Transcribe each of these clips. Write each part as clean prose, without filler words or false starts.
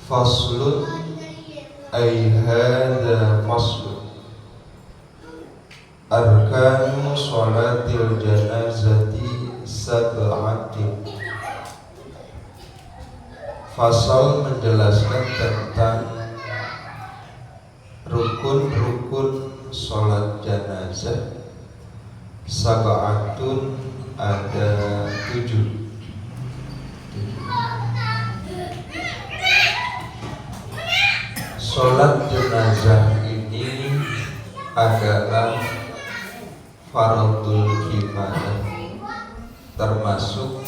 Faslun ay hadza faslun arkanu sholatil janazati sab'atin. Fasal menjelaskan tentang rukun-rukun sholat janazah. Sab'atun ada 7. Sholat jenazah ini adalah fardul kifayah, termasuk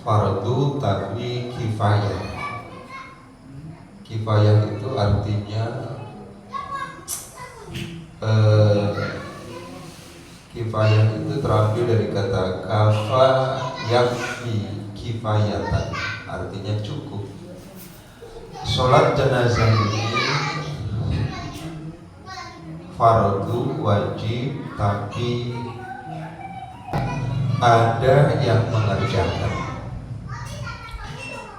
fardu tapi kifayah. Kifayah itu artinya kifayah itu terambil dari kata kafa yakfi kifayatan, artinya cukup. Sholat jenazah ini fardu wajib, tapi ada yang mengerjakan.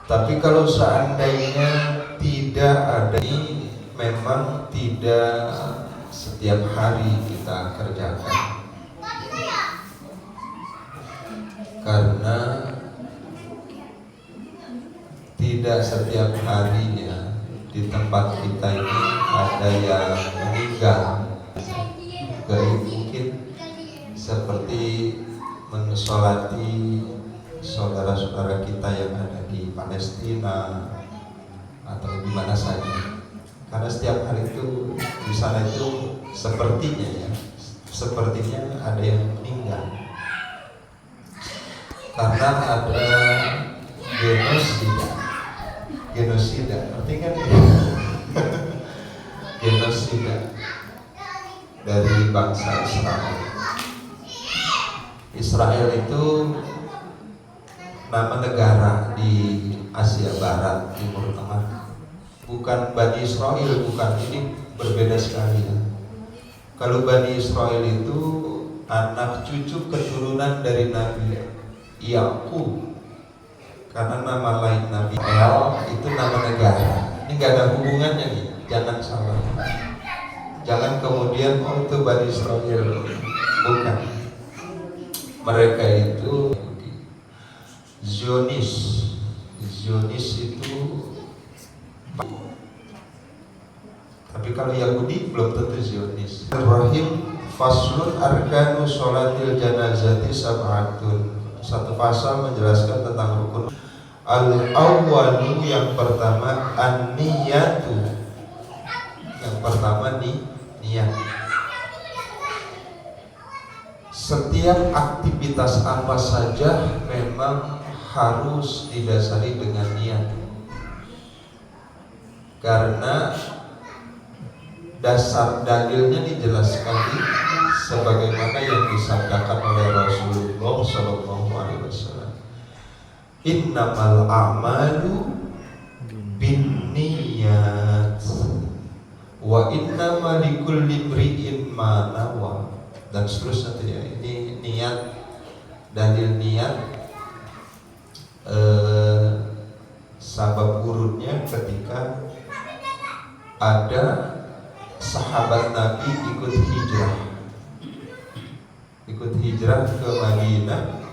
Tapi kalau seandainya tidak ada, ini memang tidak setiap hari kita kerjakan, karena tidak setiap harinya di tempat kita ini ada yang meninggal. Mungkin seperti mensolati saudara-saudara kita yang ada di Palestina atau di mana saja, karena setiap hari itu di sana itu sepertinya ada yang meninggal karena ada genosida, artinya kan genosida dari bangsa Israel. Israel itu nama negara di Asia Barat, Timur Tengah. Bukan Bani Israel, bukan, ini berbeda sekali ya. Kalau Bani Israel itu anak cucu keturunan dari Nabi Yakub, karena nama lain Nabi El itu nama negara. Ini nggak ada hubungannya nih, jangan salah. Jangan kemudian itu Bani Israel, bukan. Mereka itu Zionis itu. Tapi kalau Yahudi belum tentu Zionis. Rahim faslun arkanu sholatil janazati sab'atun. Satu pasal menjelaskan tentang rukun. Al-awwalu, yang pertama, an-niyatu. Yang pertama niat. Setiap aktivitas apa saja memang harus didasari dengan niat, karena dasar dalilnya dijelaskan sebagaimana yang disabdakan oleh Rasulullah SAW. Innamal a'malu binniyat wa innama likulli imri'in ma nawa, dan seterusnya ya. Ini niat, dalil niat, sabab urutnya ketika ada sahabat Nabi ikut hijrah ke Madinah,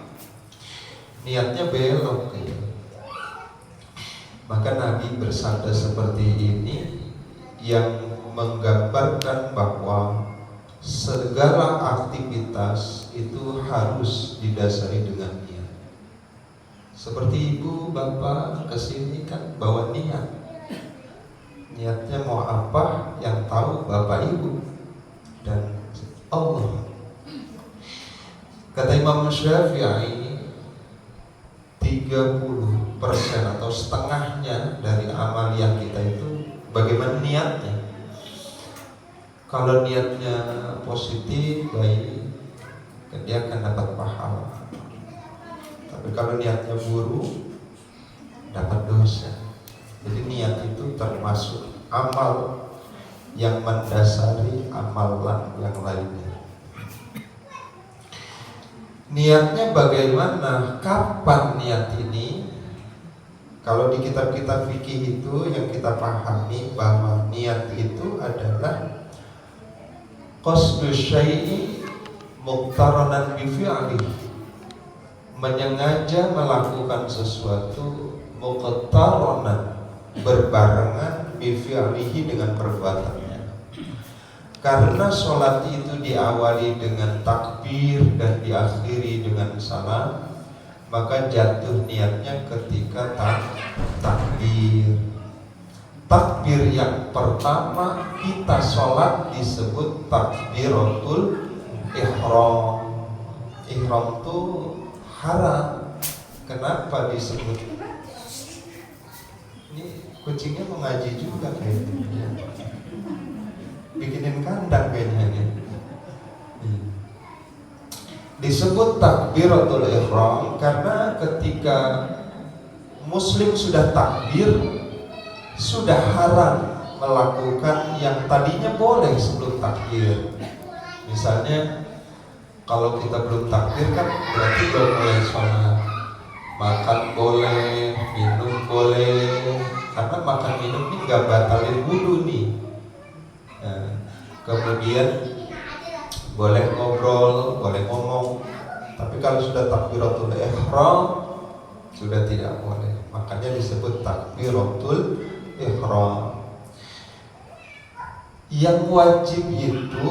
niatnya belok ya. Maka Nabi bersabda seperti ini, yang menggambarkan bahwa segala aktivitas itu harus didasari dengan niat. Seperti ibu bapak kesini kan bawa niat, niatnya mau apa yang tahu bapak ibu dan Allah. Kata Imam Syafi'i, 30% atau setengahnya dari amal yang kita itu bagaimana niatnya. Kalau niatnya positif, baik, dia akan dapat pahala. Tapi kalau niatnya buruk, dapat dosa. Jadi niat itu termasuk amal yang mendasari amalan yang lainnya. Niatnya bagaimana? Kapan niat ini? Kalau di kitab-kitab fikih itu yang kita pahami bahwa niat itu adalah qasdu syai'i muqtaranan bi fi'li, menyengaja melakukan sesuatu muqtaranan, berbarengan bi fi'lihi, dengan perbuatannya. Karena sholat itu diawali dengan takbir dan diakhiri dengan salam, maka jatuh niatnya ketika takbir. Takbir yang pertama kita sholat disebut takbiratul ihram. Ihram itu haram. Kenapa disebut? Ini kucingnya mau ngaji juga kayaknya. Bikinin kandang kayaknya. Disebut takbiratul ihram karena ketika muslim sudah takbir, sudah haram melakukan yang tadinya boleh sebelum takbir. Misalnya kalau kita belum takbir kan berarti belum boleh sholat, makan boleh, minum boleh, karena makan minum ini gak batalin wudu nih. Nah, kemudian boleh ngobrol, boleh ngomong. Tapi kalau sudah takbiratul ihram sudah tidak boleh. Makanya disebut takbiratul ihram. Yang wajib itu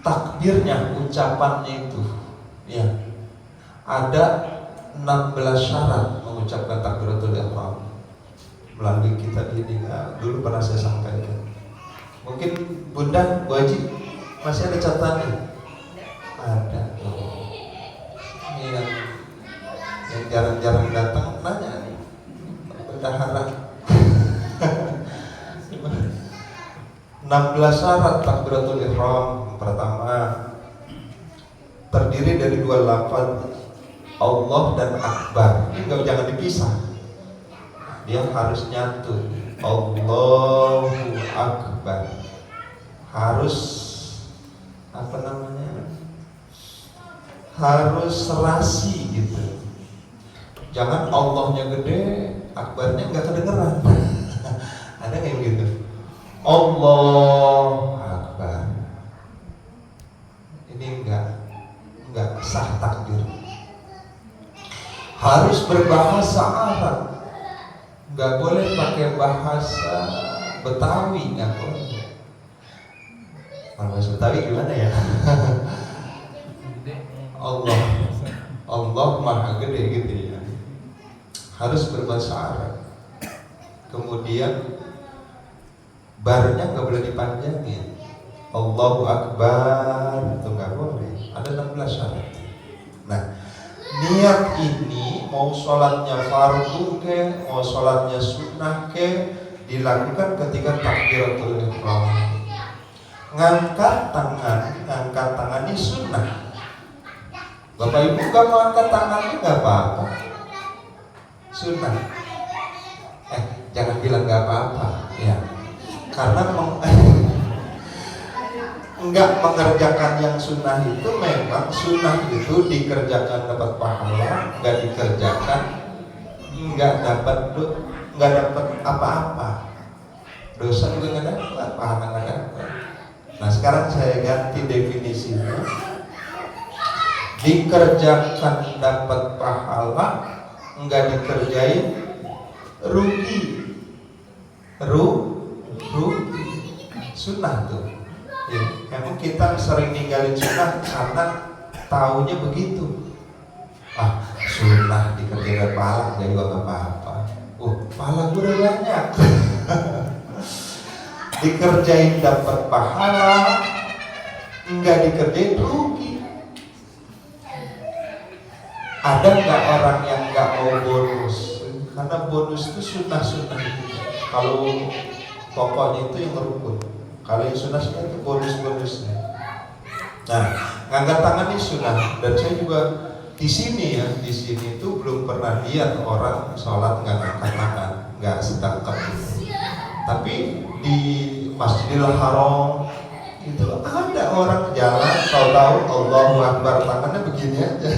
takbirnya, ucapannya itu. Ya. Ada 16 syarat mengucapkan takbiratul ihram. Melalui kitab ini dulu pernah saya sampaikan. Mungkin Bunda, Bu Haji masih ada catatannya? Ada. Ini yang jarang-jarang datang nanya nih, bendahara. 16 syarat takbiratul ihram. Pertama, terdiri dari 2 lafaz Allah dan Akbar. Ini jangan dipisah. Dia harus nyatu. Allahu Akbar. Harus apa namanya? Harus serasi gitu. Jangan Allahnya gede, Akbarnya nggak kedengeran. Ada kayak gitu. Allah Akbar. Ini enggak sah takbir. Harus berbahasa Arab. Nggak boleh pakai bahasa Betawi, nggak boleh. Kalau bahasa Betawi gimana ya? Allah maha gede gitu ya. Harus berbahasa Arab. Kemudian barnya nggak boleh dipanjangin. Allahu Akbar itu nggak boleh. Ada 16 syarat. Nah, niat ini mau sholatnya fardu ke, mau sholatnya sunnah ke, dilakukan ketika takbiratul ihram. Ngangkat tangan ini sunnah. Bapak Ibu gak mau angkat tangannya gak apa-apa, sunnah. Jangan bilang gak apa-apa ya, karena enggak mengerjakan yang sunnah itu, memang sunnah itu dikerjakan dapat pahala, enggak dikerjakan enggak dapat apa-apa, dosa juga enggak dapat, pahala enggak dapat. Nah sekarang saya ganti definisinya, dikerjakan dapat pahala, enggak dikerjain rugi. Rugi sunnah tuh. Ya, emang kita sering ninggalin sunnah karena taunya begitu. Sunnah dikerjakan pahala jadi gak apa-apa. Pahala gue udah banyak. Dikerjain dapat pahala, enggak dikerjain rugi. Ada nggak orang yang nggak mau bonus? Karena bonus itu sunnah-sunnah itu. Kalau pokoknya itu yang rukun. Kalau yang sunnah-sunnah itu bonus-bonusnya. Nah, ngangkat tangan ini sunnah. Dan saya juga di sini itu belum pernah lihat orang sholat nggak ngangkat tangan, nggak setangkap itu. Tapi di Masjidil Haram itu ada orang jalan, tahu-tahu Allahu Akbar, tangannya begini aja.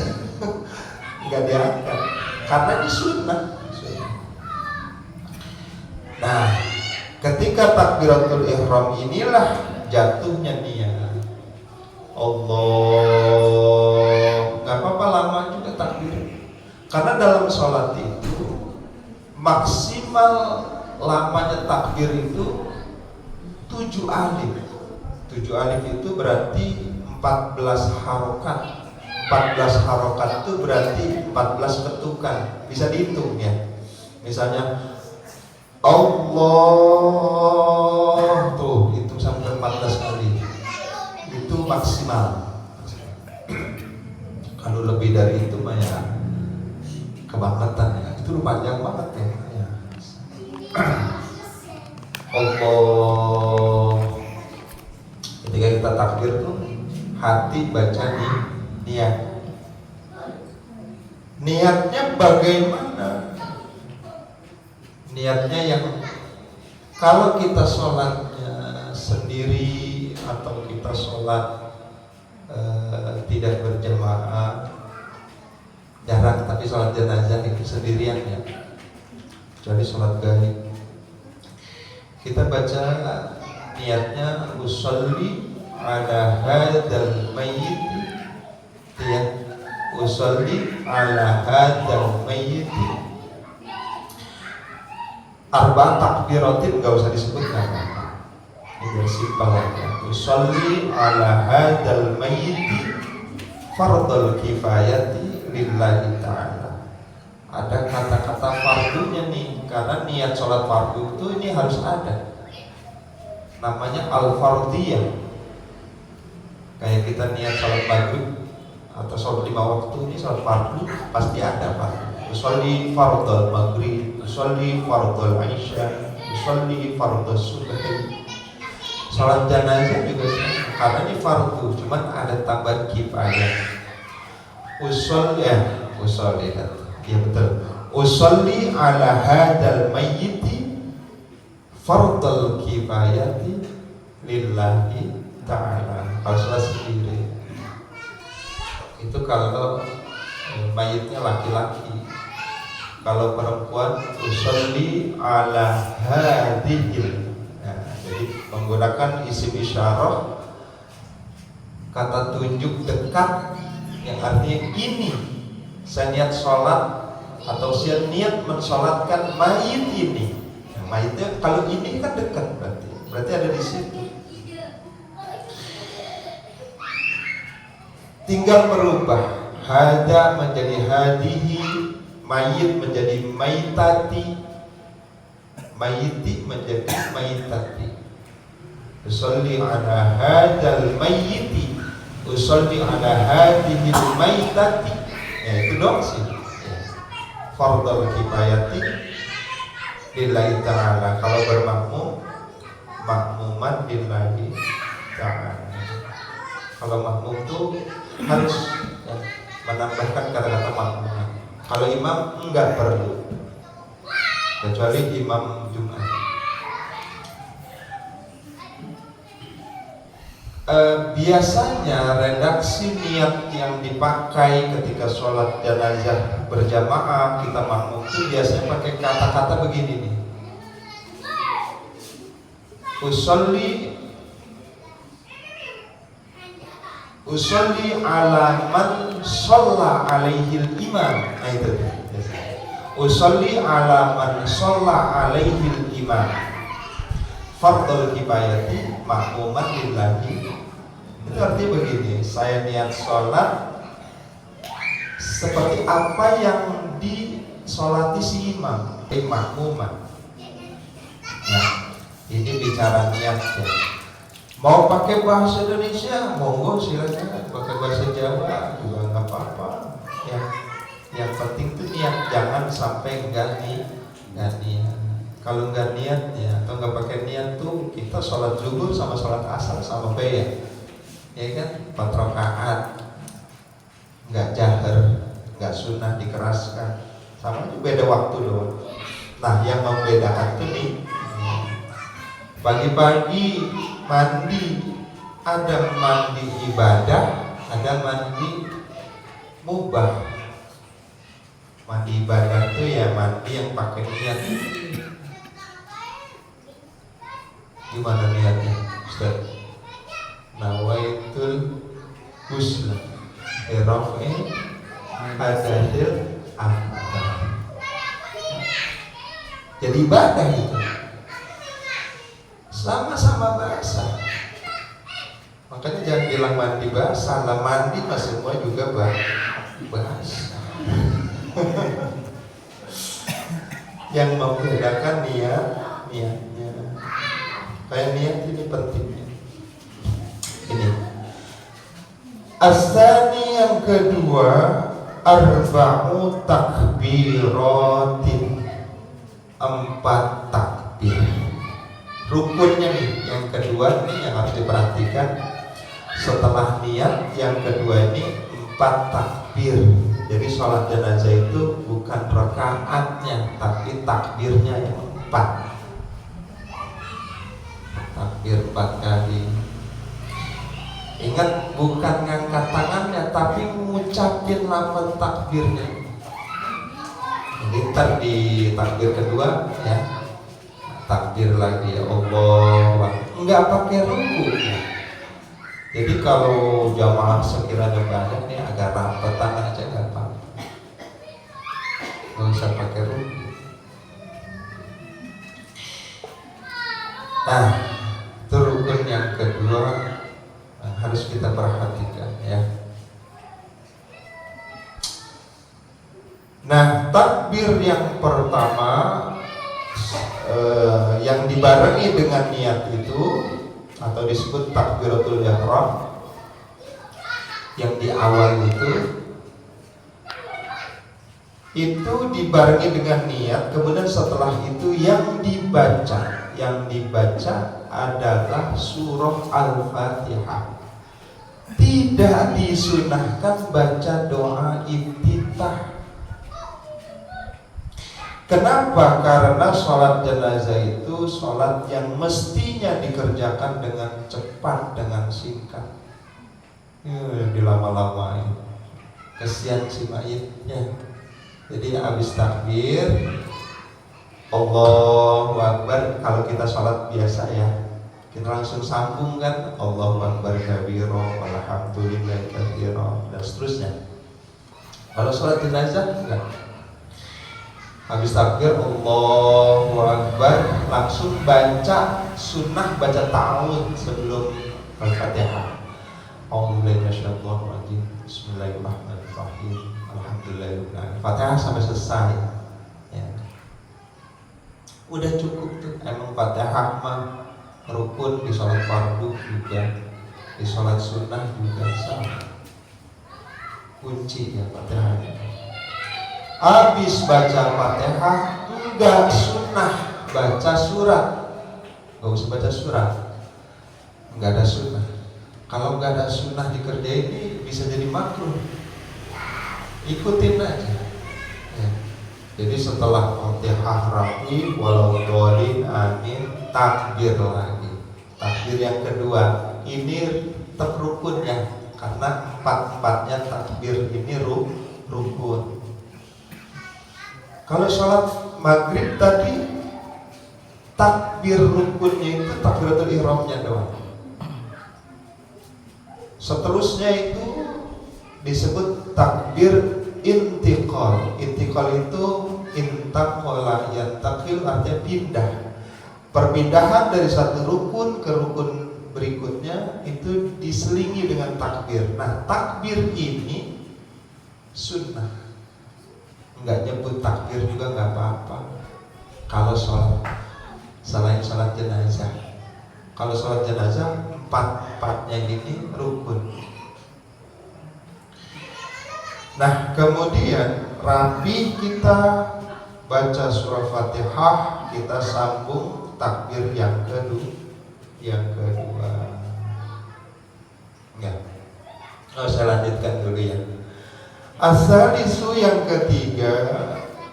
Nggak diangkat. karena ini sunnah. Nah, ketika takbiratul ihram inilah jatuhnya niat. Allah, nggak apa-apa lama juga takbir. Karena dalam sholat itu maksimal lamanya takbir itu 7 alif. 7 alif itu berarti 14 harokat. 14 harokat itu berarti 14 ketukan. Bisa dihitung ya. Misalnya Allah, tuh hitung sampai 14 kali. Itu maksimal. Kalau lebih dari itu mah ya kebangetan ya. Itu panjang banget ya. Allah. Ketika kita takbir tuh hati baca niat. Niatnya bagaimana? Niatnya yang kalau kita sholatnya sendiri atau kita sholat tidak berjamaah, jarang, tapi sholat jenazah itu sendirian ya, kecuali sholat gaib. Kita baca niatnya usolli ala hadzal mayyit ya, usolli ala hadzal mayyit arba takbiratin, gak usah disebutkan. Ini simpel ya. Usolli ala hadzal mayyit fardul kifayati lillahi ta'ala. Ada kata-kata fardunya nih, karena niat sholat fardu itu ini harus ada. Namanya al-fardiyah. Kayak kita niat sholat maghrib atau sholat 5 waktu, ini sholat fardu pasti ada fardu. Usolli fardul maghrib, usolli fardul isya, usolli fardul subhi. Sholat jenazah juga sama, karena ini fardu, cuman ada tambahan kifayah. Usolli ya betul. Usolli ala hadzal mayyiti fardul kifayati lillahi ta'ala. Kalau sholat sendiri itu kalau mayitnya laki-laki. Kalau perempuan usolli ala hadhil. Nah, jadi menggunakan isim isyarah, kata tunjuk dekat, yang artinya ini saya niat sholat atau saya niat mensolatkan mayit ini. Nah, mayitnya kalau ini kan dekat, berarti ada di situ. Tinggal merubah hada menjadi hadihi, mayit menjadi maitati, mayiti menjadi maitati. Usolli ala hadzal mayyiti, usolli ala hadhihi maitati. Ya itu dong sih. Fardul kifayati lillahi ta'ala. Kalau bermakmum, makmuman lillahi ta'ala. Kalau makmum tuh harus ya, menambahkan kata-kata makmuman. Kalau imam enggak perlu, kecuali imam Jumat. Biasanya redaksi niat yang dipakai ketika sholat jenazah berjamaah kita makmum itu biasanya pakai kata-kata begini nih. Usolli ala man sholla alaihil imam. Nah itu. Usolli ala man sholla alaihil imam. Fardul kifayati makmuman lillahi. Itu artinya begini, saya niat sholat seperti apa yang disolati si imam, makmuman. Nah, ini bicara niat ya. Mau pakai bahasa Indonesia, monggo silakan. Pakai bahasa Jawa juga nggak apa-apa. Ya, yang penting tuh niat, jangan sampai nggak niat. Kalau nggak niat ya, atau nggak pakai niat tuh kita sholat zuhur sama sholat asar sama ya. Ya kan, 4 rakaat, nggak jahar, nggak sunnah dikeraskan, sama juga beda waktu doang. Nah, yang membedakan itu nih, pagi-pagi mandi, ada mandi ibadah, ada mandi mubah. Mandi ibadah tuh ya mandi yang pakai niat. Gimana niatnya, Ustaz? Nawaitul ghusl rafi hadathil akbar. Jadi ibadah itu sama-sama bahasa. Makanya jangan bilang mandi bahasa, lah mandi mas semua juga bahasa. Yang membedakan niatnya. Kayak niat ini pentingnya. Ini. Asani yang kedua, arba'u takbiratin, 4 takbir. Rukunnya nih, yang kedua nih yang harus diperhatikan. Setelah niat, yang kedua ini 4 takbir. Jadi sholat jenazah itu bukan rakaatnya, tapi takbirnya yang 4. Takbir 4 kali. Ingat, bukan ngangkat tangannya, tapi ngucapin lafaz takbirnya. Jadi ntar di takbir kedua ya, takbir lagi ya Allah, enggak pakai ruku. Jadi kalau jamaah sekiranya banyak nih agak rapetan aja nggak apa-apa, nggak usah pakai ruku. Nah, itu rukun yang kedua harus kita perhatikan ya. Nah, takbir yang pertama yang dibarengi dengan niat itu atau disebut takbiratul ihram, yang di awal itu dibarengi dengan niat. Kemudian setelah itu yang dibaca adalah surah Al-Fatihah. Tidak disunahkan baca doa iftitah. Kenapa? Karena sholat jenazah itu sholat yang mestinya dikerjakan dengan cepat, dengan singkat. Dilama-lamain, kesian si mayitnya. Jadi habis takbir Allahu Akbar, kalau kita sholat biasa ya, kita langsung sambung kan, Allahu Akbar kabiro walhamdulillahi katsiro dan seterusnya. Kalau sholat jenazah enggak. Habis takbir Allahu Akbar, langsung baca sunnah, baca ta'awudz sebelum Al-Fatihah. A'udzubillahi minasyaitonir rajim. Bismillahirrahmanirrahim. Alhamdulillahirabbil Fatihah sampai selesai. Ya. Udah cukup tuh. Emang Fatihah mah rukun di sholat fardu juga, di sholat sunnah juga sama. Kunci ya Fatihah. Habis baca Fatihah enggak sunnah baca surat, enggak usah baca surat, enggak ada sunnah. Kalau enggak ada sunnah dikerjain ini bisa jadi makruh. Ikutin aja ya. Jadi setelah Fatihah rapi walau dolin amin, takbir lagi. Takbir yang kedua ini tetap rukun ya, karena 4-4-nya takbir ini rukun. Kalau sholat maghrib tadi takbir rukunnya itu takbiratul ihramnya doang. Seterusnya itu disebut takbir intiqal. Intiqal itu intaqala yantaqil, artinya pindah. Perpindahan dari satu rukun ke rukun berikutnya itu diselingi dengan takbir. Nah, takbir ini sunnah. Enggak nyebut takbir juga enggak apa-apa. Kalau sholat selain sholat jenazah, kalau sholat jenazah 4-4-nya ini rukun. Nah, kemudian rapi kita baca surah Fatihah, kita sambung takbir yang kedua. Enggak. Saya lanjutkan dulu ya. Asalisu yang ketiga,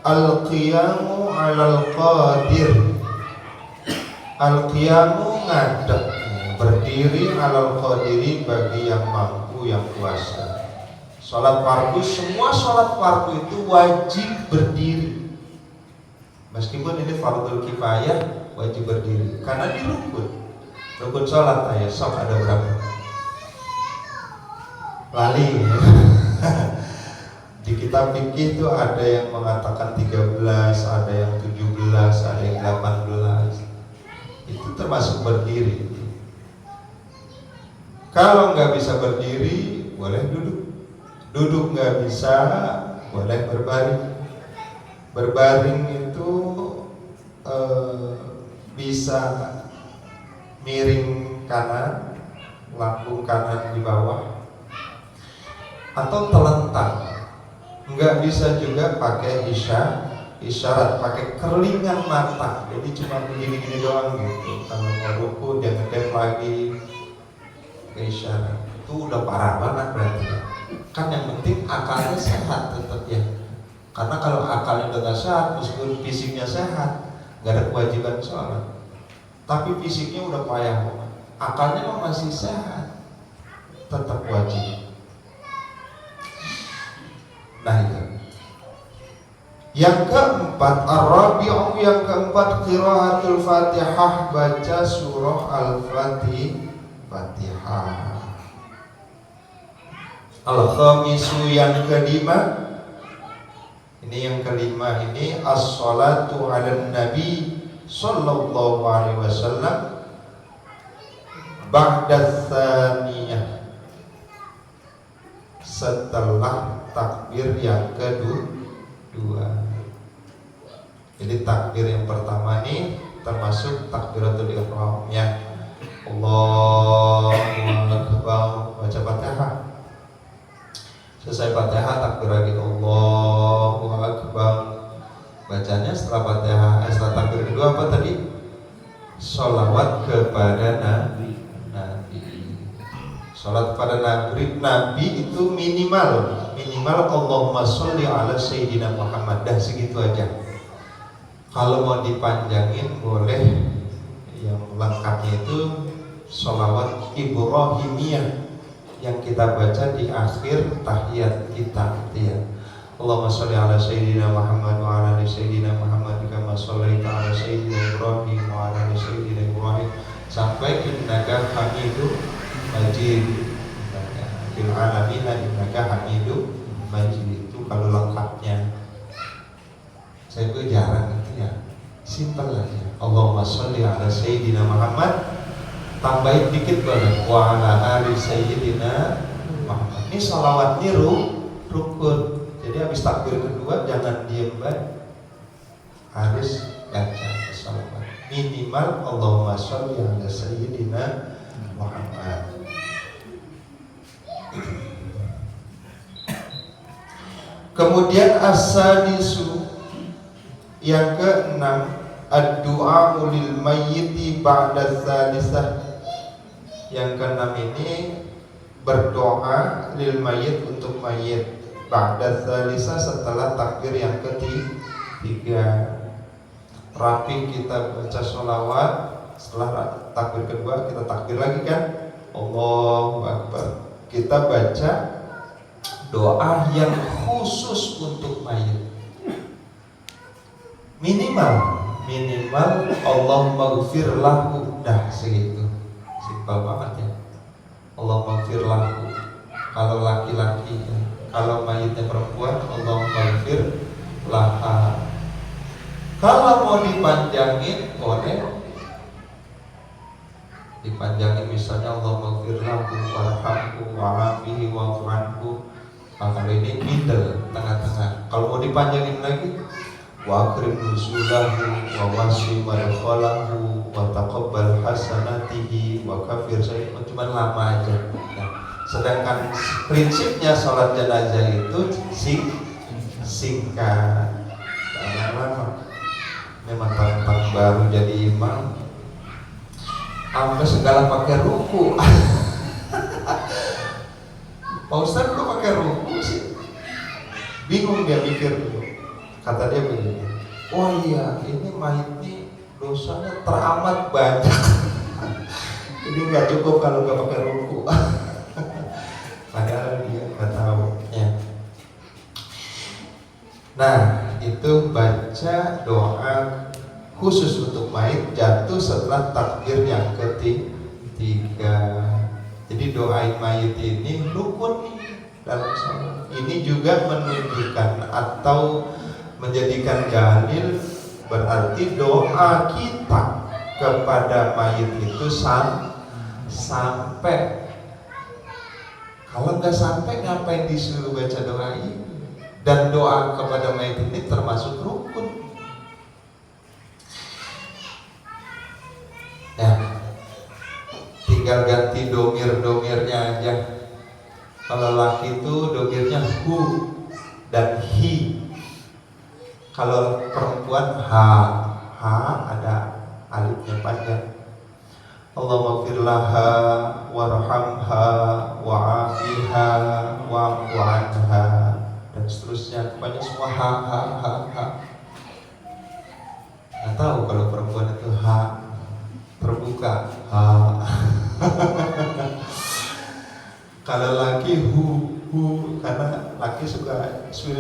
al-qiyamu 'alal qadir. Al-qiyamu ngadeg, berdiri 'alal qadiri bagi yang mampu, yang kuasa. Sholat fardu, semua sholat fardu itu wajib berdiri. Meskipun ini fardhu kifayah, wajib berdiri. Karena di rukun sholat ayat sok ada berapa? Lali. Di kitab fikih itu ada yang mengatakan 13, ada yang 17, ada yang 18. Itu termasuk berdiri. Kalau nggak bisa berdiri, boleh duduk. Duduk nggak bisa, boleh berbaring. Berbaring itu bisa miring kanan, lambung kanan di bawah, atau telentang. Nggak bisa juga pakai isyarat, pakai kerlingan mata. Jadi cuma begini-gini doang gitu. Kalau mau ruku dia ngedep lagi ke isyarat. Itu udah parah banget berarti. Kan yang penting akalnya sehat tetap ya. Karena kalau akalnya udah gak sehat, meskipun fisiknya sehat, gak ada kewajiban sholat. Tapi fisiknya udah payah, akalnya masih sehat, tetap wajib. Nah itu. Yang keempat, ar-rabi'u, yang keempat, qiraatul Fatihah, baca surah Al-Fatihah. Al-khamisu, yang kelima, ini yang kelima ini as-salatu 'alan nabi sallallahu alaihi wasallam ba'da tsaniyah, setelah takbir yang kedua. Jadi takbir yang pertama ini termasuk takbiratul ihram ya. Allahu akbar, baca Fatihah. Selesai Fatihah takbir lagi, Allahu akbar. Bacanya setelah Fatihah, setelah takbir kedua apa tadi? Sholawat kepada Nabi. Sholat kepada Nabi itu minimal Allahumma sholli ala Sayyidina Muhammad. Dah segitu aja. Kalau mau dipanjangin boleh, yang lengkapnya itu sholawat Ibrahimiyah yang kita baca di akhir tahiyat kita ya. Allahumma sholli ala Sayyidina Muhammad wa ala ali Sayyidina Muhammad kama shallaita ala Sayyidina Ibrahim wa ala ali Sayyidina Ibrahim sampai innaka Hamidum Majid. Fil alamin innaka Hamidum Majid. Itu kalau lengkapnya. Saya tuh jarang itu ya. Simpel aja. Allahumma sholli ala Sayyidina Muhammad, tambahin dikit boleh wa ala ali Sayyidina Muhammad. Ini sholawatnya rukun. Jadi habis takbir kedua jangan diem banget, harus baca sholawat minimal Allahumma sholli ala Sayyidina Muhammad. Kemudian as-sadisu, yang keenam, ad-du'a lil mayyiti ba'da salisah. Yang keenam ini berdoa lil mayyit, untuk mayyit, ba'da salisah, setelah takbir yang ketiga. Rapi kita baca sholawat, setelah takbir kedua kita takbir lagi kan, Allahu Akbar. Kita baca doa yang khusus untuk mayit. Minimal Allahumma ghfir lahu. Dah segitu. Simpel banget ya. Allahumma ghfir lahu kalau laki-laki ya. Kalau mayitnya perempuan, Allahumma ghfir laha. Kalau mau dipanjangin boleh. Dipanjangin misalnya Allahumma ghfir lahu warhamhu wa'afihi wa'fu anhu. Kalau ini middle, tengah-tengah. Kalau mau dipanjangin lagi, wa akrim nuzulahu wa wasi madkhalahu wa taqabbal hasanatihi wa kafir sayyi'ah. Cuma lama aja. Nah, sedangkan prinsipnya sholat jenazah itu singkat, jangan lama. Memang tentang baru jadi imam, sampai segala pakai ruku. Pak Ustadz lu pakai ruku sih, bingung dia mikir dulu. Kata dia begini, oh iya ini mayit nih dosanya teramat banyak. Jadi nggak cukup kalau nggak pakai ruku. Padahal dia nggak tahu ya. Nah, itu baca doa khusus untuk mayit jatuh setelah takbir yang ketiga. Jadi doain mayit ini rukun dalam sholat. Ini juga menunjukkan atau menjadikan dalil berarti doa kita kepada mayit itu sampai. Kalau nggak sampai ngapain disuruh baca doa ini? Dan doa kepada mayit ini termasuk rukun. Ya, tinggal ganti domir-domirnya aja. Kalau laki itu domirnya hu dan hi. Kalau perempuan ha ada alifnya panjang. Allahumma firlaha warhamha wa'afiha wa'fu anha dan seterusnya. Pokoknya semua ha. Nggak tahu kalau perempuan itu ha terbuka ha. Kalau laki hu karena laki suka suil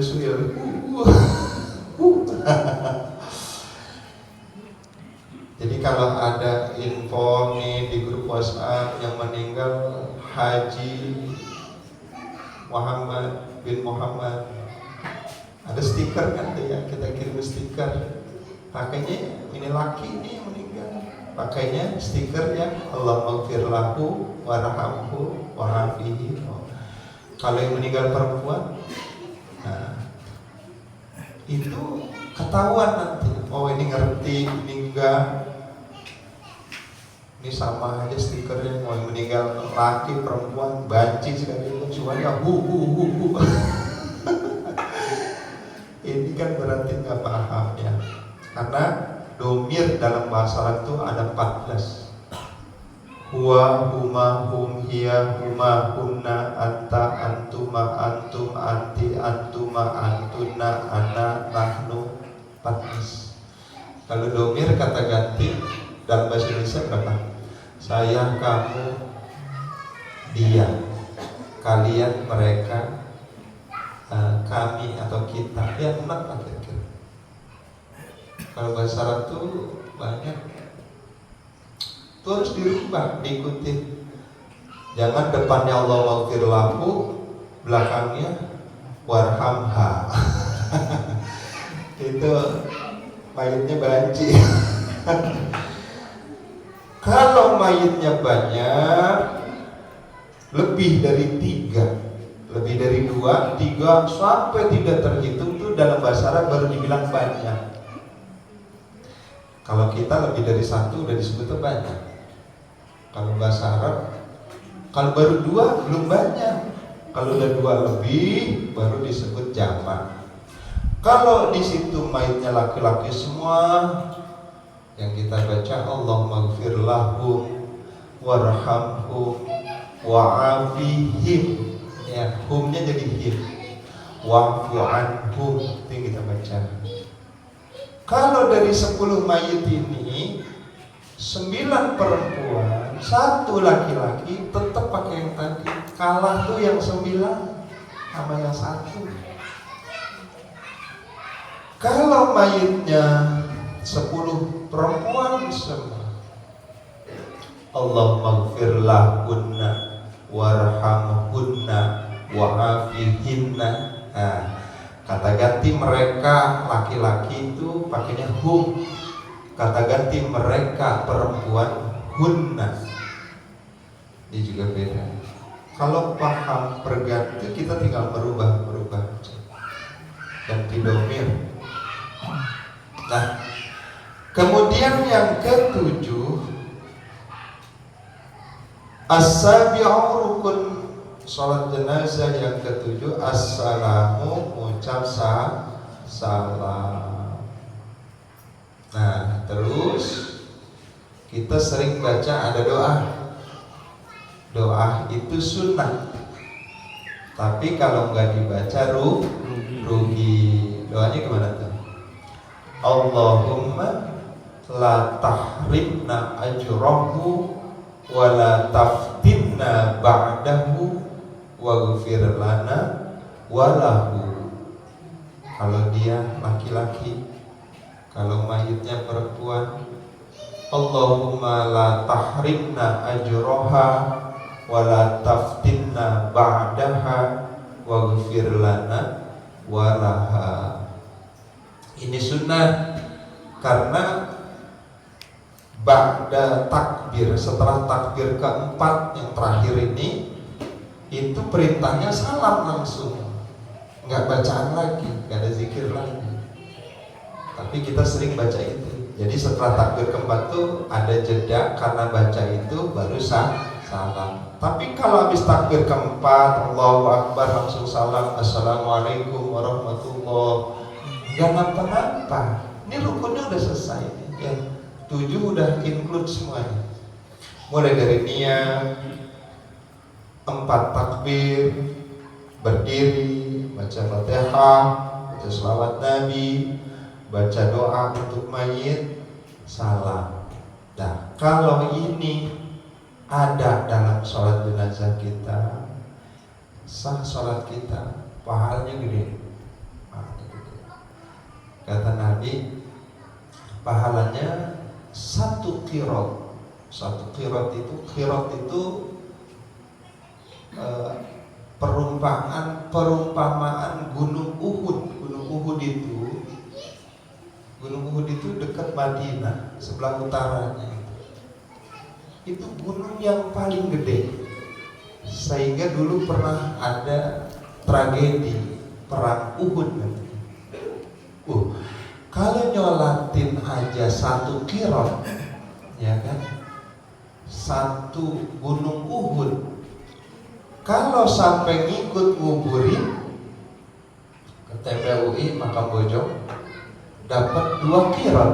Jadi kalau ada info nih di grup WhatsApp yang meninggal Haji Muhammad bin Muhammad, ada stiker kan tuh ya, kita kirim stiker. Pakainya ini laki ini yang meninggal, pakainya stiker ya Allahumma gfir lahu warhamhu wa'afihi. Kalau yang meninggal perempuan, nah itu ketahuan nanti. Oh ini ngerti, ini enggak. Ini sama aja stikernya. Mau yang meninggal laki perempuan banci sekali itu semuanya hu. Ini kan berarti nggak paham ya. Karena domir dalam bahasa Arab itu ada 14. Huwa, huma, hum, hiya, huma, hunna, anta, antuma, antum, anti, antuma, antuna, ana, nahnu, 14. Kalau domir kata ganti dalam bahasa Indonesia berapa? Saya, kamu, dia, kalian, mereka, kami atau kita. Ya benar lah kira-kira. Kalau bahasa Arab tuh banyak. Itu harus dirubah, diikuti. Jangan depannya Allah maghfir lahu, belakangnya warhamha. Itu mayitnya banci. Kalau mayitnya banyak, lebih dari 3, lebih dari 2, 3 sampai tidak terhitung itu dalam bahasa Arab baru dibilang banyak. Kalau kita lebih dari 1 udah disebutnya banyak. Kalau bahasa Arab, kalau baru 2 belum banyak. Kalau udah 2 lebih baru disebut jamak. Kalau di situ mayitnya laki-laki semua, yang kita baca Allahumma gfir lahum warhamhum wa'afihim. Ya, humnya jadi him. Wa'fu anhum, itu yang kita baca. Kalau dari 10 mayit ini 9 perempuan, 1 laki-laki, tetap pakai yang tadi. Kalah tuh yang 9 sama yang 1. Kalau mayitnya 10 perempuan semua, Allahumma gfir lahunna warhamhunna wa'afihinna. Nah, kata ganti mereka laki-laki itu pakainya hum. Kata ganti mereka perempuan hunna. Ini juga beda. Kalau paham perganti kita tinggal merubah ganti domir. Nah, kemudian yang ke-7, as-sabi'u rukun salat jenazah yang ke-7, assalamu, ucap salam. Nah, terus kita sering baca ada doa. Doa itu sunnah. Tapi kalau nggak dibaca rugi. Doanya gimana tuh? Allahumma la tahrimna ajrahu wa la taftinna ba'dahu waghfir lana wa lahu. kalau dia laki-laki, kalau mayitnya perempuan. Allahumma la tahrimna ajroha wa la taftinna ba'daha waghfir lana walaha. Ini sunnah karena ba'da takbir, setelah takbir keempat yang terakhir ini, itu perintahnya salam langsung, nggak bacaan lagi, nggak ada zikir lagi. Tapi kita sering baca itu. Jadi setelah takbir keempat tuh ada jeda karena baca itu baru salam. Tapi kalau habis takbir keempat Allahu Akbar langsung salam, Assalamualaikum warahmatullahi, nggak napa-napa. Ini rukunnya udah selesai. Yang 7 udah include semuanya. Mulai dari niat, 4 takbir, berdiri, baca Fatihah, baca selawat Nabi, baca doa untuk mayit, salam. Nah, kalau ini ada dalam sholat jenazah kita, sah sholat kita, pahalanya gede. Kata Nabi, pahalanya 1 qirot. 1 qirot itu perumpamaan gunung Uhud. Gunung Uhud itu dekat Madinah, sebelah utaranya. Itu gunung yang paling gede. Sehingga dulu pernah ada tragedi perang Uhud. Kalau nyolatin aja 1 qirot, ya kan? 1 gunung Uhud. Kalau sampai ngikut nguburin ke TPUI Makam Bojong, dapat 2 qirot.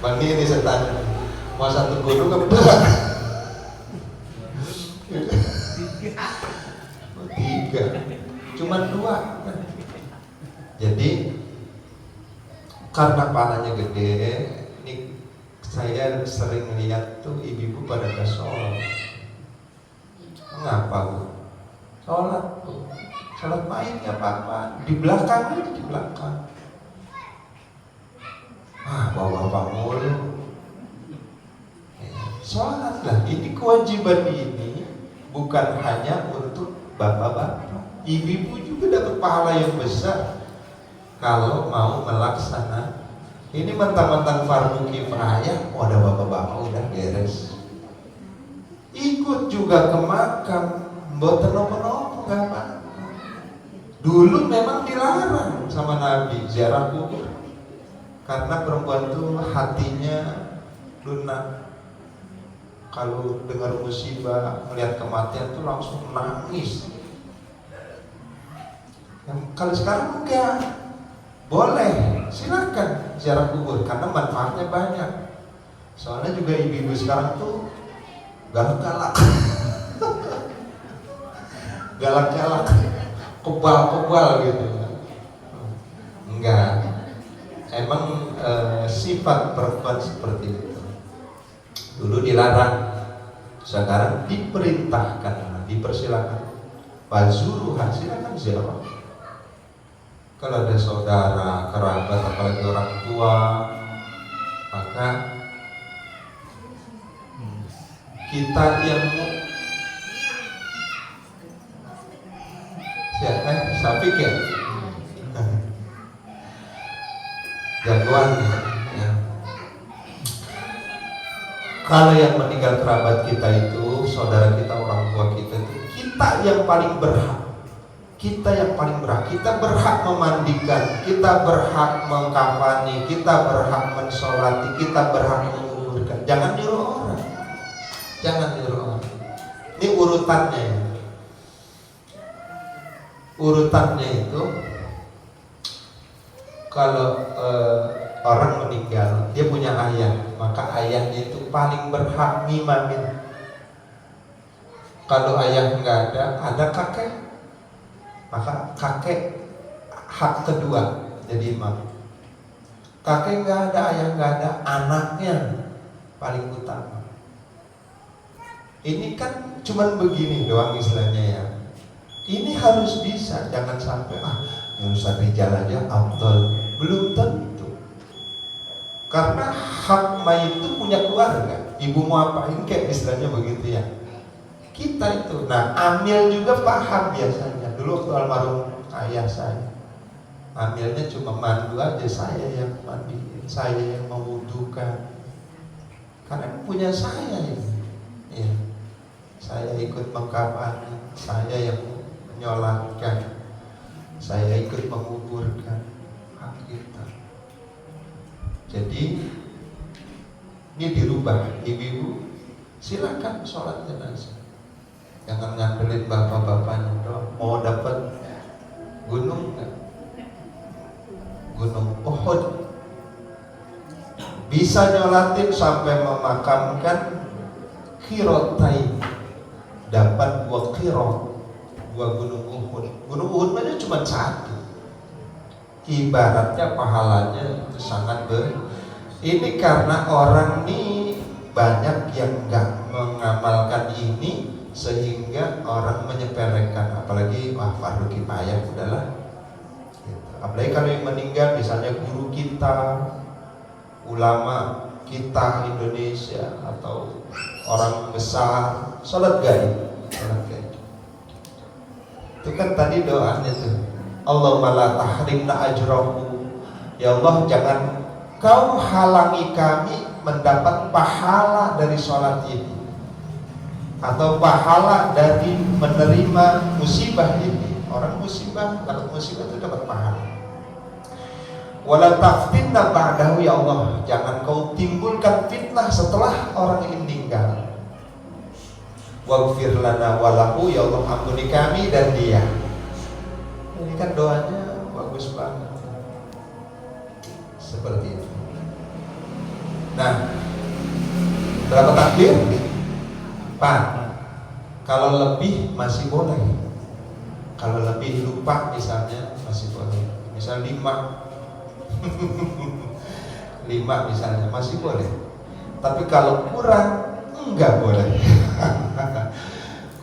Bang ini saya tanya, mau 1 gunung apa 2? 3. Cuman 2. Jadi karena pahalanya gede, ini saya sering lihat tuh ibu-ibu pada sholat. Mengapa Bu? Sholat Bu, sholat main gak apa-apa, di belakang aja, di belakang. Bapak mulu. Sholatlah, ini kewajiban ini bukan hanya untuk bapak-bapak, ibu-ibu juga dapat pahala yang besar kalau mau melaksanakan. Ini mentang-mentang fardu kifayah, ada bapak-bapak udah beres. Ikut juga ke makam, mboten nopo-nopo gak apa-apa. Dulu memang dilarang sama Nabi ziarah kubur, karena perempuan itu hatinya lunak. Kalau dengar musibah, melihat kematian itu langsung nangis. Kalau sekarang enggak, boleh, silakan ziarah kubur karena manfaatnya banyak. Soalnya juga ibu-ibu sekarang tuh galak-galak, galak-galak, kebal-kebal gitu. Enggak, emang sifat perempuan seperti itu. Dulu dilarang, sekarang diperintahkan, dipersilakan. Fazuruha, silakan ziarah. Kalau ada saudara, kerabat, apalagi orang tua, maka kita yang siapa? Safik ya? Jagoan ya. Kalau yang meninggal kerabat kita itu, saudara kita, orang tua kita itu, kita yang paling berhak. Kita yang paling berhak. Kita berhak memandikan, kita berhak mengkafani, kita berhak mensolati, kita berhak menguburkan. Jangan nyuruh orang. Jangan nyuruh orang. Ini urutannya. Urutannya itu, kalau orang meninggal, dia punya ayah, maka ayahnya itu paling berhak ngimamin. Kalau ayah nggak ada kakek, maka kakek hak kedua jadi imam. Kakek nggak ada, ayah nggak ada, anaknya paling utama. Ini kan cuman begini doang istilahnya ya. Ini harus bisa, jangan sampai urusan rijal aja afdal, belum tentu. Karena hak mayit itu punya keluarga. Ibu mau apain kayak istilahnya begitu ya. Kita itu, nah amil juga paham biasanya. Dulu waktu almarhum ayah saya, amilnya cuma mandu aja, saya yang mandiin, saya yang mewudukan. Karena punya saya ini, ya. Saya ikut mengkafani, saya yang menyolatkan, saya ikut menguburkan, hak kita. Jadi ini dirubah, ibu-ibu silakan sholat jenazah. Jangan ngandelin bapak-bapaknya doang. Mau dapat gunung nggak? Gunung Uhud. Bisa nyolatin sampai memakamkan Qirotain. Dapat 2 qirot, 2 gunung Uhud. Gunung Uhud aja cuma 1. Ibaratnya pahalanya itu sangat ini karena orang ini banyak yang nggak mengamalkan ini, sehingga orang menyepelekan, apalagi fardu kifayah udahlah gitu. Apalagi kalau yang meninggal misalnya guru kita, ulama kita Indonesia, atau orang besar, sholat gaib. Itu kan tadi doanya tuh, Allahumma la tahrimna ajrahu, ya Allah jangan kau halangi kami mendapat pahala dari sholat ini, atau pahala dari menerima musibah ini. Orang musibah, kalau musibah itu dapat pahala. Wala taftinna ba'dahu, ya Allah jangan kau timbulkan fitnah setelah orang ini meninggal. Waghfir lana walahu, ya Allah ampuni kami dan dia. Ini kan doanya bagus banget. Seperti itu. Nah, berapa takbir? 4. Kalau lebih masih boleh. Kalau lebih lupa misalnya masih boleh. Misal 5 misalnya masih boleh. Tapi kalau kurang enggak boleh.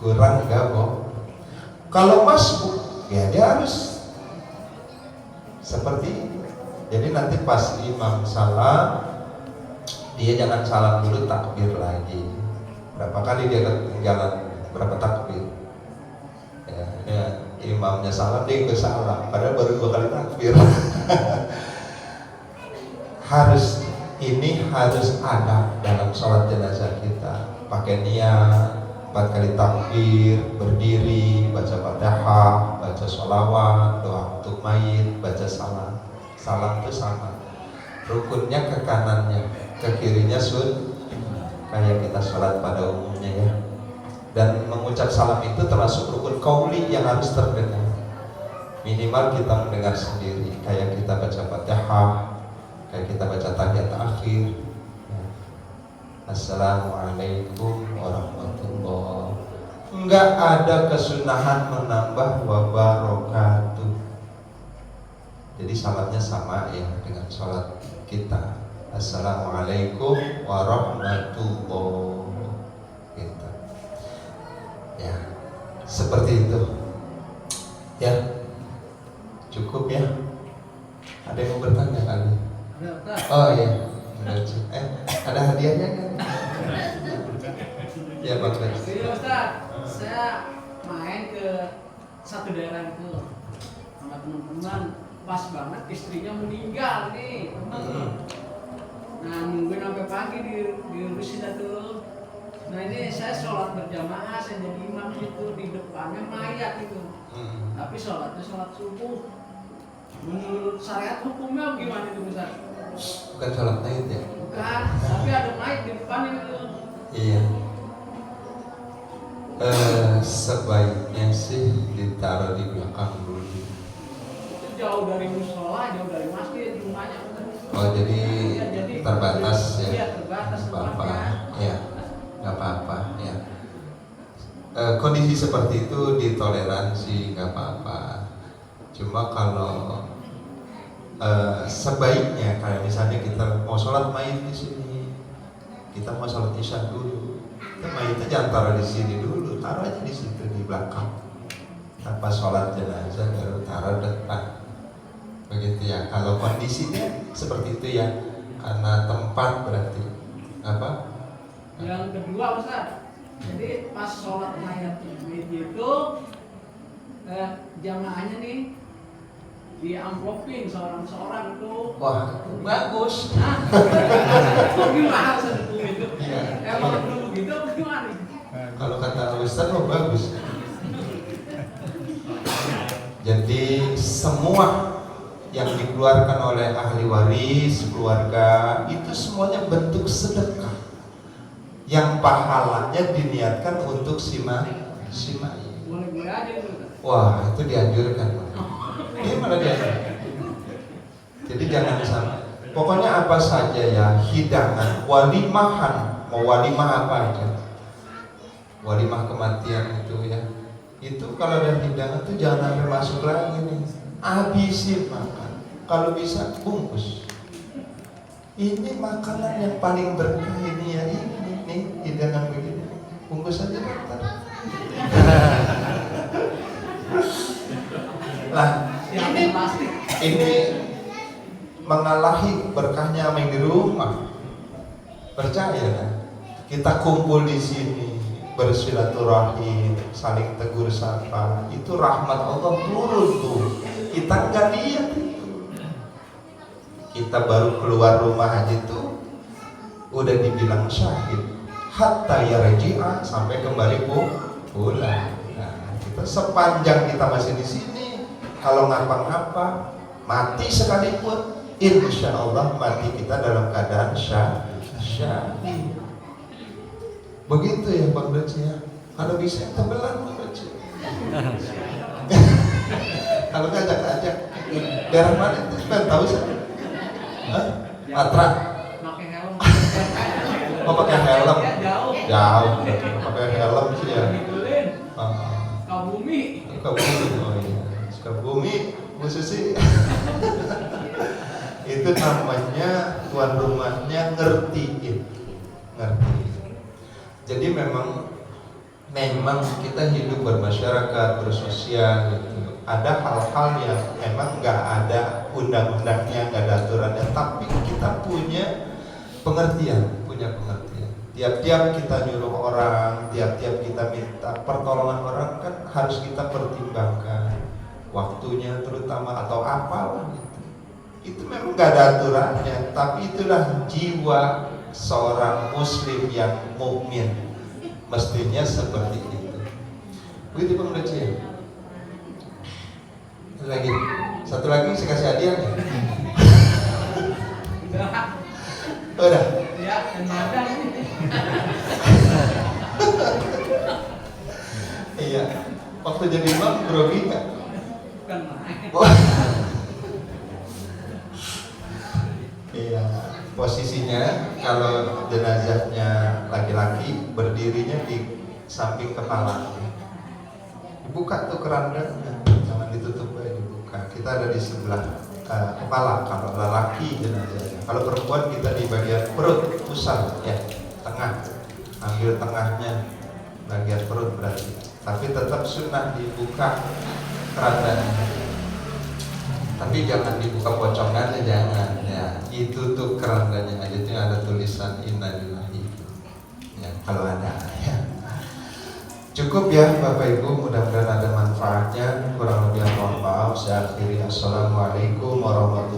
Kurang enggak boleh. Kalau masbuk ya dia harus seperti ini. Jadi nanti pas imam salam, dia jangan salam dulu, takbir lagi. Berapa kali dia ketinggalan berapa takbir? Ya, imamnya salam, dia ikut salam, padahal baru 2 kali takbir. harus ada dalam sholat jenazah kita. Pakai niat 4 kali takbir, berdiri, baca Fatihah, baca sholawat, doa untuk mayit, baca salam. Salam itu sama, rukunnya ke kanannya, ke kirinya kayak kita sholat pada umumnya ya. Dan mengucap salam itu termasuk rukun qauli yang harus terdengar. Minimal kita mendengar sendiri, kayak kita baca Fatihah, kayak kita baca tahiyat akhir. Assalamualaikum warahmatullahi. Enggak ada kesunahan menambah wabarakatuh. Jadi salatnya sama ya dengan salat kita. Assalamualaikum warahmatullahi gitu. Ya, seperti itu. Ya, cukup ya. Ada yang mau bertanya kali? Oh iya. Ada hadiahnya kan? Ya Pak. Jadi Ustaz, saya main ke satu daerah itu sama teman-teman, pas banget istrinya meninggal nih. Nah nungguin sampai pagi di Rusida tuh. Nah ini saya sholat berjamaah, saya jadi imam itu, di depannya mayat itu. Tapi sholatnya sholat subuh. Menurut syariat hukumnya gimana itu Ustaz? Bukan sholat mayit ya? Bukan, tapi ada mayat di depan itu. Iya. Sebaiknya sih ditaruh di belakang dulu. Itu jauh dari musola, jauh dari masjid, rumahnya. Oh jadi terbatas ya? Iya terbatas tempatnya. Ya, nggak apa-apa ya. Kondisi seperti itu ditoleransi, nggak apa-apa. Cuma kalau sebaiknya kayak misalnya kita mau sholat mayit di sini, kita mau sholat isya dulu, kita mayitnya jangan taruh di sini dulu, taruh aja di situ di belakang. Tanpa sholat jenazah baru taruh depan. Itu ya. Kalau kondisinya seperti itu ya, karena tempat berarti apa? Yang kedua Ustaz, jadi pas sholat tahiyat itu jamaahnya nih diamplopin seorang-seorang itu. Wah, bagus. Nah, kok gimana Ustaz itu? Iya. Emang perlu begitu apa gimana? Kalau kata Ustaz, oh bagus. Jadi semua yang dikeluarkan oleh ahli waris, keluarga, itu semuanya bentuk sedekah yang pahalanya diniatkan untuk si mayit. Boleh-boleh aja itu. Wah, itu dianjurkan. Ini malah dianjurkan. Jadi jangan sampai. Pokoknya apa saja ya, hidangan, walimahan, mau walimah apa aja. Walimah kematian itu ya. Itu kalau ada hidangan tuh jangan sampai masuk lagi nih. Habisin makan. Kalau bisa bungkus. Ini makanan yang paling berkah ini ya, ini nih hidangan begini. Bungkus aja dokter. Lah, ini mengalahi berkahnya yang di rumah. Percaya kan? Kita kumpul di sini bersilaturahim, saling tegur sapa, itu rahmat Allah turun tuh. Kita nggak lihat itu. Kita baru keluar rumah aja tuh udah dibilang syahid. Hatta yarji'a, sampai kembali pulang. Nah, kita sepanjang kita masih di sini, kalau ngapa-ngapa mati sekalipun, insya Allah mati kita dalam keadaan syahid. Begitu ya Bang Doci ya. Kalau bisa tebelan Bang Doci. Kalau nggak ajak-ajak. Daerah mana itu? Kan tahu sih. Matra. Pakai helm. Oh pakai helm. Jauh. Jauh. Pakai helm sih ya. Sukabumi. Sukabumi. Oh iya. Sukabumi khususnya. Itu namanya tuan rumahnya ngertiin. Ngerti. Jadi memang kita hidup bermasyarakat, bersosial gitu. Ada hal-hal yang memang nggak ada undang-undangnya, nggak ada aturannya, tapi kita punya pengertian. Tiap-tiap kita nyuruh orang, tiap-tiap kita minta pertolongan orang kan harus kita pertimbangkan waktunya terutama atau apalah gitu. Itu memang nggak ada aturannya, tapi itulah jiwa seorang muslim yang mukmin mestinya seperti itu. Begitu Bang Doci. Satu lagi saya kasih hadiah nih. Udah. Ya, ada ini. Iya. Waktu jadi imam grogi nggak? Bukan main. Iya. Posisinya kalau jenazahnya laki-laki berdirinya di samping kepala. Dibuka tuh kerandanya, jangan ditutup aja, dibuka. Kita ada di sebelah kepala kalau lelaki jenazahnya. Kalau perempuan kita di bagian perut, pusat ya, tengah. Ambil tengahnya bagian perut berarti. Tapi tetap sunnah dibuka kerandanya. Tapi jangan dibuka pocongannya, jangan ya. Itu tuh kerandanya aja tuh ada tulisan innalillahi. Ya, kalau ada ya. Cukup ya Bapak Ibu, mudah-mudahan ada manfaatnya. Kurang lebih mohon maaf. Saya akhiri. Assalamualaikum warahmatullahi wabarakatuh.